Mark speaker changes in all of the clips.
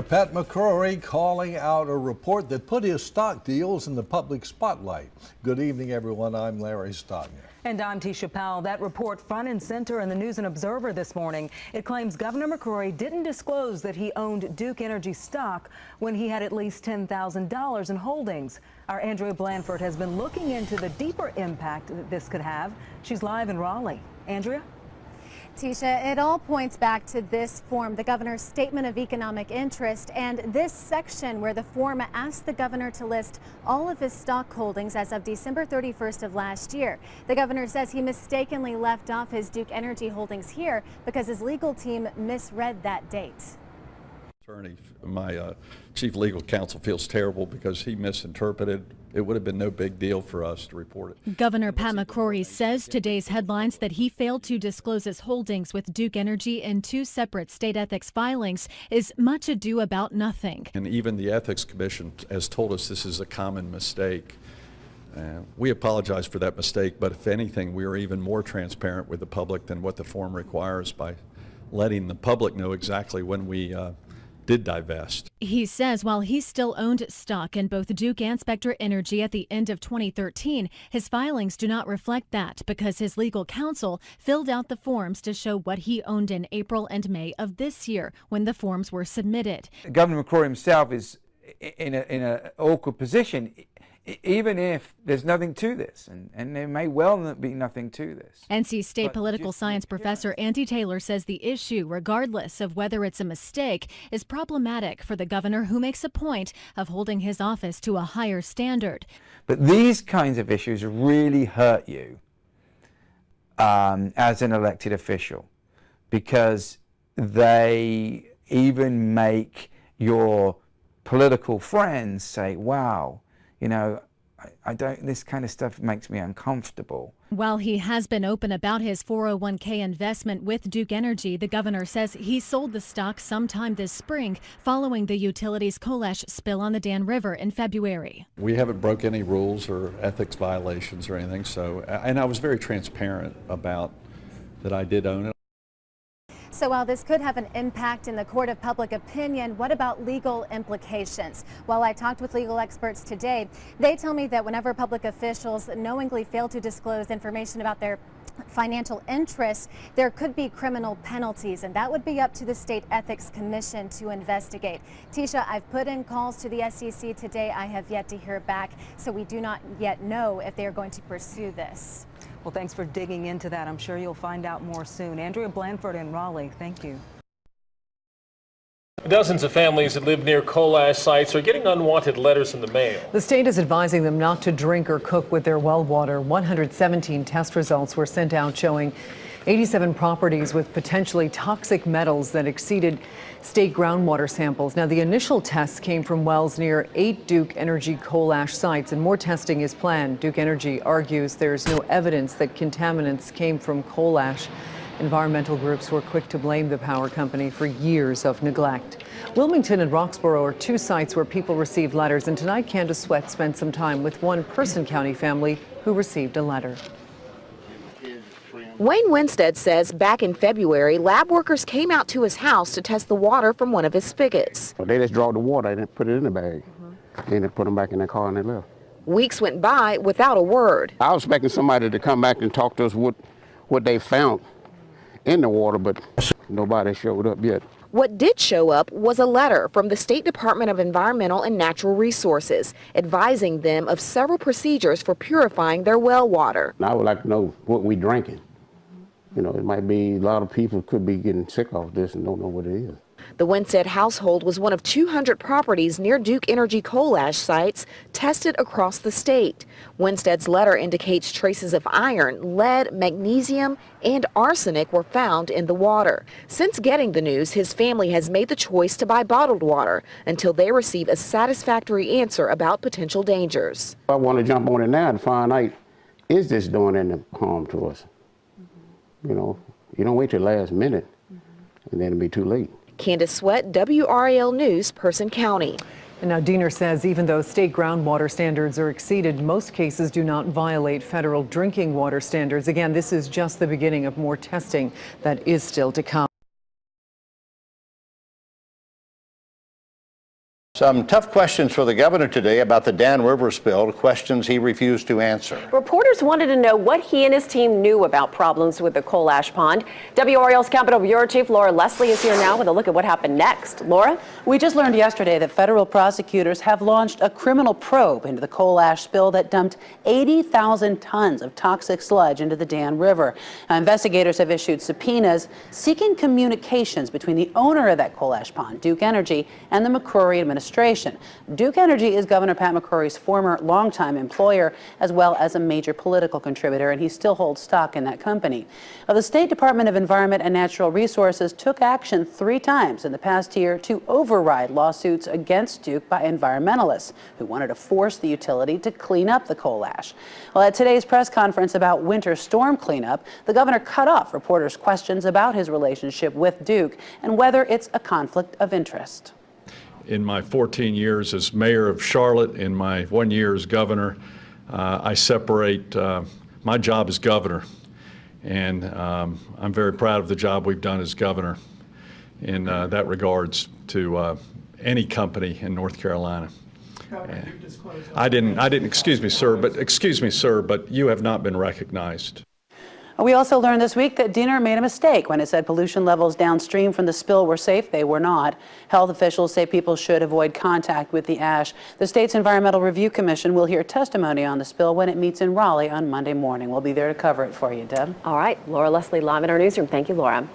Speaker 1: Pat McCrory calling out a report that put his stock deals in the public spotlight. Good evening, everyone. I'm Larry Stogner.
Speaker 2: And I'm Tisha Powell. That report front and center in the News and Observer this morning. It claims Governor McCrory didn't disclose that he owned Duke Energy stock when he had at least $10,000 in holdings. Our Andrea Blanford has been looking into the deeper impact that this could have. She's live in Raleigh. Andrea?
Speaker 3: Tisha, it all points back to this form, the governor's statement of economic interest, and this section where the form asked the governor to list all of his stock holdings as of December 31st of last year. The governor says he mistakenly left off his Duke Energy holdings here because his legal team misread that date.
Speaker 4: My chief legal counsel feels terrible because he misinterpreted. It would have been no big deal for us to report it.
Speaker 5: Governor Pat McCrory says today's headlines that he failed to disclose his holdings with Duke Energy in two separate state ethics filings is much ado about nothing.
Speaker 4: And even the Ethics Commission has told us this is a common mistake. We apologize for that mistake, but if anything, we are even more transparent with the public than what the form requires by letting the public know exactly when we did divest.
Speaker 5: He says while he still owned stock in both Duke and Spectra Energy at the end of 2013, his filings do not reflect that because his legal counsel filled out the forms to show what he owned in April and May of this year when the forms were submitted.
Speaker 6: Governor McCrory himself is in an awkward position. Even if there's nothing to this, and there may well be nothing to this.
Speaker 5: NC State political science professor Andy Taylor says the issue, regardless of whether it's a mistake, is problematic for the governor who makes a point of holding his office to a higher standard.
Speaker 6: But these kinds of issues really hurt you as an elected official because they even make your political friends say, wow, you know, this kind of stuff makes me uncomfortable.
Speaker 5: While he has been open about his 401k investment with Duke Energy, the governor says he sold the stock sometime this spring following the utility's coal ash spill on the Dan River in February.
Speaker 4: We haven't broke any rules or ethics violations or anything, and I was very transparent about that I did own it.
Speaker 3: So while this could have an impact in the court of public opinion, what about legal implications? While I talked with legal experts today, they tell me that whenever public officials knowingly fail to disclose information about their financial interests, there could be criminal penalties, and that would be up to the State Ethics Commission to investigate. Tisha, I've put in calls to the SEC today. I have yet to hear back, so we do not yet know if they are going to pursue this.
Speaker 2: Well, thanks for digging into that. I'm sure you'll find out more soon. Andrea Blanford in Raleigh, thank you.
Speaker 7: Dozens of families that live near coal ash sites are getting unwanted letters in the mail.
Speaker 8: The state is advising them not to drink or cook with their well water. 117 test results were sent out showing 87 properties with potentially toxic metals that exceeded state groundwater samples. Now, the initial tests came from wells near 8 Duke Energy coal ash sites, and more testing is planned. Duke Energy argues there's no evidence that contaminants came from coal ash. Environmental groups were quick to blame the power company for years of neglect. Wilmington and Roxborough are two sites where people received letters, and tonight Candace Sweat spent some time with one Person County family who received a letter.
Speaker 9: Wayne Winstead says back in February, lab workers came out to his house to test the water from one of his spigots.
Speaker 10: They just draw the water and put it in the bag. And they put them back in the car and they left.
Speaker 9: Weeks went by without a word.
Speaker 10: I was expecting somebody to come back and talk to us what they found in the water, but nobody showed up yet.
Speaker 9: What did show up was a letter from the State Department of Environmental and Natural Resources advising them of several procedures for purifying their well water.
Speaker 10: And I would like to know what we drinking. You know, it might be a lot of people could be getting sick off this and don't know what it is.
Speaker 9: The Winstead household was one of 200 properties near Duke Energy coal ash sites tested across the state. Winstead's letter indicates traces of iron, lead, magnesium, and arsenic were found in the water. Since getting the news, his family has made the choice to buy bottled water until they receive a satisfactory answer about potential dangers.
Speaker 10: I want to jump on it now to find out, is this doing any harm to us? You know, you don't wait till the last minute and then it'll be too late.
Speaker 9: Candace Sweat, WRAL News, Person County.
Speaker 8: And now Diener says even though state groundwater standards are exceeded, most cases do not violate federal drinking water standards. Again, this is just the beginning of more testing that is still to come.
Speaker 11: Some tough questions for the governor today about the Dan River spill, questions he refused to answer.
Speaker 12: Reporters wanted to know what he and his team knew about problems with the coal ash pond. WRAL's Capitol Bureau Chief Laura Leslie is here now with a look at what happened next. Laura?
Speaker 13: We just learned yesterday that federal prosecutors have launched a criminal probe into the coal ash spill that dumped 80,000 tons of toxic sludge into the Dan River. Now, investigators have issued subpoenas seeking communications between the owner of that coal ash pond, Duke Energy, and the McCrory administration. Duke Energy is Governor Pat McCrory's former longtime employer, as well as a major political contributor, and he still holds stock in that company. Now, the State Department of Environment and Natural Resources took action 3 times in the past year to override lawsuits against Duke by environmentalists who wanted to force the utility to clean up the coal ash. Well, at today's press conference about winter storm cleanup, the governor cut off reporters' questions about his relationship with Duke and whether it's a conflict of interest.
Speaker 4: In my 14 years as mayor of Charlotte, in my 1 year as governor, I separate my job as governor, and I'm very proud of the job we've done as governor in that regards to any company in North Carolina. I didn't, excuse me, sir, but you have not been recognized.
Speaker 13: We also learned this week that DENR made a mistake when it said pollution levels downstream from the spill were safe. They were not. Health officials say people should avoid contact with the ash. The state's Environmental Review Commission will hear testimony on the spill when it meets in Raleigh on Monday morning. We'll be there to cover it for you, Deb.
Speaker 12: All right, Laura Leslie live in our newsroom. Thank you, Laura.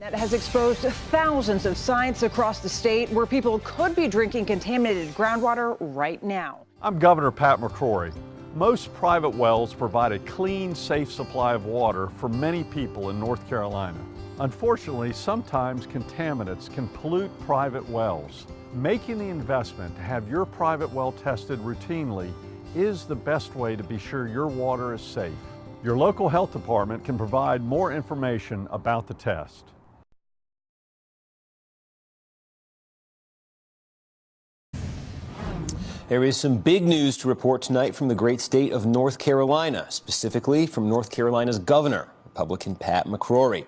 Speaker 14: That has exposed thousands of sites across the state where people could be drinking contaminated groundwater right now.
Speaker 15: I'm Governor Pat McCrory. Most private wells provide a clean, safe supply of water for many people in North Carolina. Unfortunately, sometimes contaminants can pollute private wells. Making the investment to have your private well tested routinely is the best way to be sure your water is safe. Your local health department can provide more information about the test.
Speaker 16: There is some big news to report tonight from the great state of North Carolina, specifically from North Carolina's governor, Republican Pat McCrory.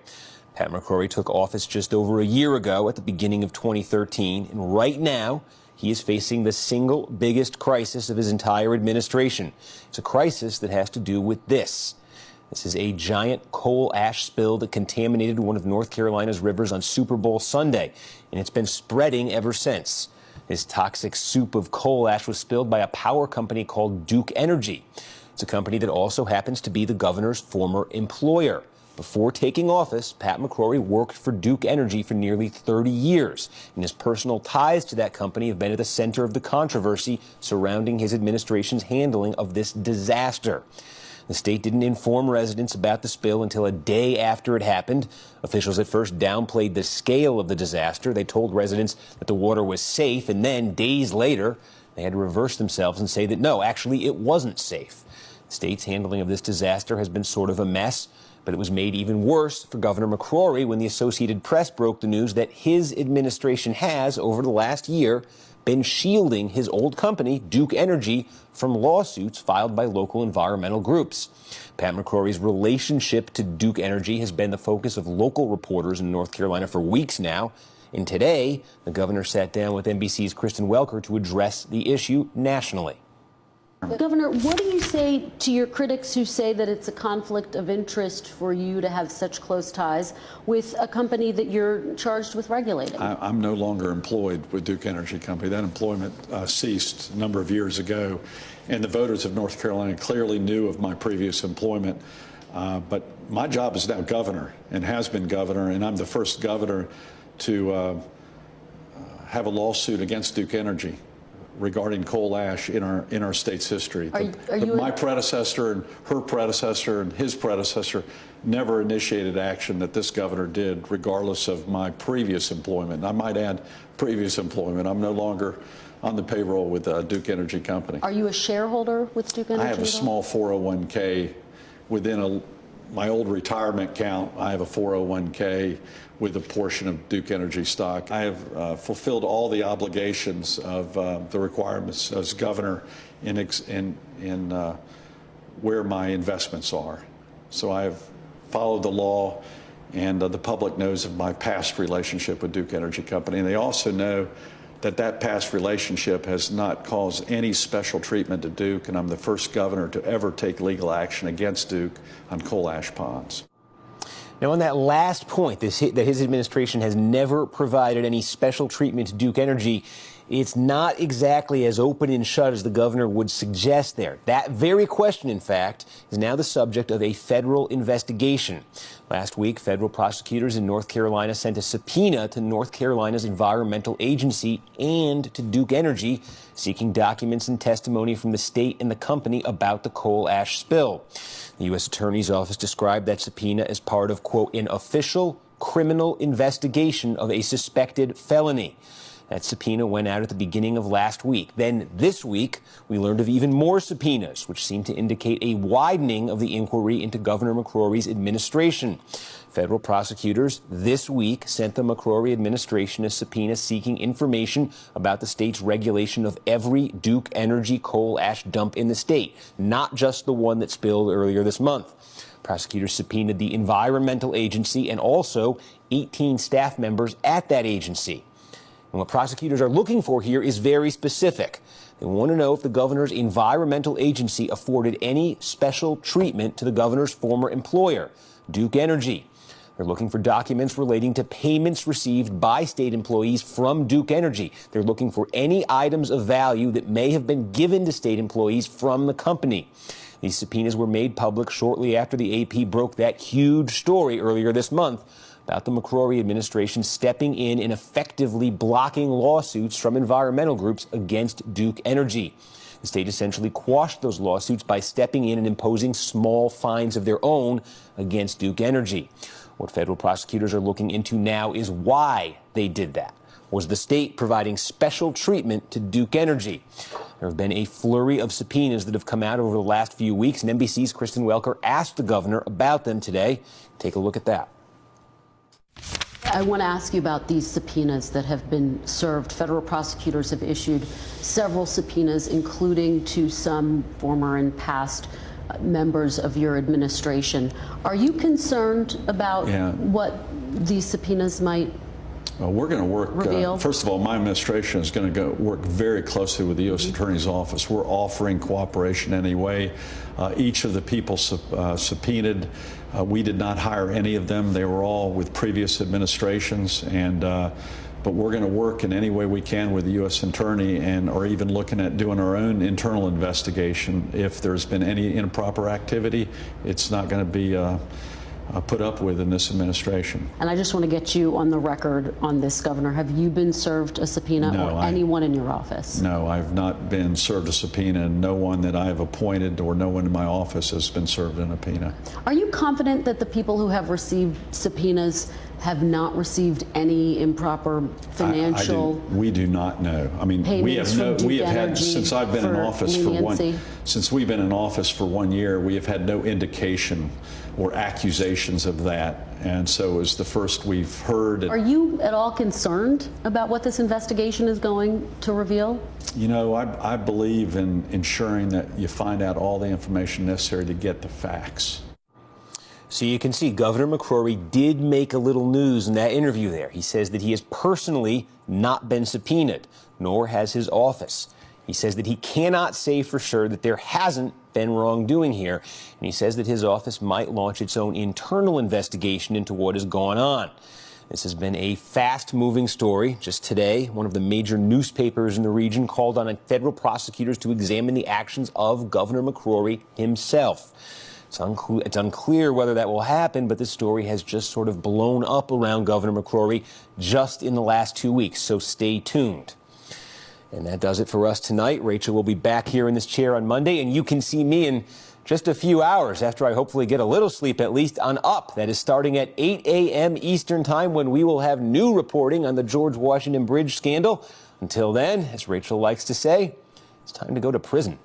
Speaker 16: Pat McCrory took office just over a year ago at the beginning of 2013, and right now he is facing the single biggest crisis of his entire administration. It's a crisis that has to do with this. This is a giant coal ash spill that contaminated one of North Carolina's rivers on Super Bowl Sunday, and it's been spreading ever since. This toxic soup of coal ash was spilled by a power company called Duke Energy. It's a company that also happens to be the governor's former employer. Before taking office, Pat McCrory worked for Duke Energy for nearly 30 years, and his personal ties to that company have been at the center of the controversy surrounding his administration's handling of this disaster. The state didn't inform residents about the spill until a day after it happened. Officials at first downplayed the scale of the disaster. They told residents that the water was safe, and then days later, they had to reverse themselves and say that no, actually it wasn't safe. The state's handling of this disaster has been sort of a mess, but it was made even worse for Governor McCrory when the Associated Press broke the news that his administration has, over the last year, been shielding his old company, Duke Energy, from lawsuits filed by local environmental groups. Pat McCrory's relationship to Duke Energy has been the focus of local reporters in North Carolina for weeks now. And today, the governor sat down with NBC's Kristen Welker to address the issue nationally.
Speaker 17: Governor, what do you say to your critics who say that it's a conflict of interest for you to have such close ties with a company that you're charged with regulating?
Speaker 4: I'm no longer employed with Duke Energy Company. That employment ceased a number of years ago, and the voters of North Carolina clearly knew of my previous employment. But my job is now governor and has been governor, and I'm the first governor to have a lawsuit against Duke Energy regarding coal ash in our state's history. My predecessor and her predecessor and his predecessor never initiated action that this governor did, regardless of my previous employment. I might add previous employment. I'm no longer on the payroll with Duke Energy Company.
Speaker 17: Are you a shareholder with Duke Energy?
Speaker 4: I have a small 401k within my old retirement account. I have a 401k with a portion of Duke Energy stock. I have fulfilled all the obligations of the requirements as governor in where my investments are. So I have followed the law And the public knows of my past relationship with Duke Energy Company. And they also know that that past relationship has not caused any special treatment to Duke, and I'm the first governor to ever take legal action against Duke on coal ash ponds.
Speaker 16: Now, on that last point, that his administration has never provided any special treatment to Duke Energy, it's not exactly as open and shut as the governor would suggest there. That very question, in fact, is now the subject of a federal investigation. Last week, federal prosecutors in North Carolina sent a subpoena to North Carolina's Environmental Agency and to Duke Energy, seeking documents and testimony from the state and the company about the coal ash spill. The U.S. Attorney's Office described that subpoena as part of, quote, an official criminal investigation of a suspected felony. That subpoena went out at the beginning of last week. Then this week, we learned of even more subpoenas, which seem to indicate a widening of the inquiry into Governor McCrory's administration. Federal prosecutors this week sent the McCrory administration a subpoena seeking information about the state's regulation of every Duke Energy coal ash dump in the state, not just the one that spilled earlier this month. Prosecutors subpoenaed the Environmental Agency and also 18 staff members at that agency. And what prosecutors are looking for here is very specific. They want to know if the governor's environmental agency afforded any special treatment to the governor's former employer, Duke Energy. They're looking for documents relating to payments received by state employees from Duke Energy. They're looking for any items of value that may have been given to state employees from the company. These subpoenas were made public shortly after the AP broke that huge story earlier this month about the McCrory administration stepping in and effectively blocking lawsuits from environmental groups against Duke Energy. The state essentially quashed those lawsuits by stepping in and imposing small fines of their own against Duke Energy. What federal prosecutors are looking into now is why they did that. Was the state providing special treatment to Duke Energy? There have been a flurry of subpoenas that have come out over the last few weeks, and NBC's Kristen Welker asked the governor about them today. Take a look at that.
Speaker 17: I want to ask you about these subpoenas that have been served. Federal prosecutors have issued several subpoenas, including to some former and past members of your administration. Are you concerned about what these subpoenas might
Speaker 4: we're going to work,
Speaker 17: reveal?
Speaker 4: First of all, my administration is going to work very closely with the U.S. Attorney's Office. We're offering cooperation anyway. Each of the people subpoenaed, we did not hire any of them. They were all with previous administrations, and but we're going to work in any way we can with the U.S. Attorney, and are even looking at doing our own internal investigation. If there's been any improper activity, it's not going to be put up with in this administration.
Speaker 17: And I just want to get you on the record on this, Governor. Have you been served a subpoena, or anyone in your office?
Speaker 4: No, I've not been served a subpoena, and no one that I have appointed or no one in my office has been served a subpoena.
Speaker 17: Are you confident that the people who have received subpoenas have not received any improper financial?
Speaker 4: We do not know. I mean, we have had, since I've been in office since we've been in office for 1 year, we have had no indication or accusations of that. And so it was the first we've heard.
Speaker 17: Are you at all concerned about what this investigation is going to reveal?
Speaker 4: You know, I believe in ensuring that you find out all the information necessary to get the facts.
Speaker 16: So you can see Governor McCrory did make a little news in that interview there. He says that he has personally not been subpoenaed, nor has his office. He says that he cannot say for sure that there hasn't been wrongdoing here, and he says that his office might launch its own internal investigation into what has gone on. This has been a fast-moving story. Just today, one of the major newspapers in the region called on federal prosecutors to examine the actions of Governor McCrory himself. It's unclear whether that will happen, but this story has just sort of blown up around Governor McCrory just in the last 2 weeks, so stay tuned. And that does it for us tonight. Rachel will be back here in this chair on Monday, and you can see me in just a few hours after I hopefully get a little sleep, at least on Up. That is starting at 8 a.m. Eastern Time, when we will have new reporting on the George Washington Bridge scandal. Until then, as Rachel likes to say, it's time to go to prison.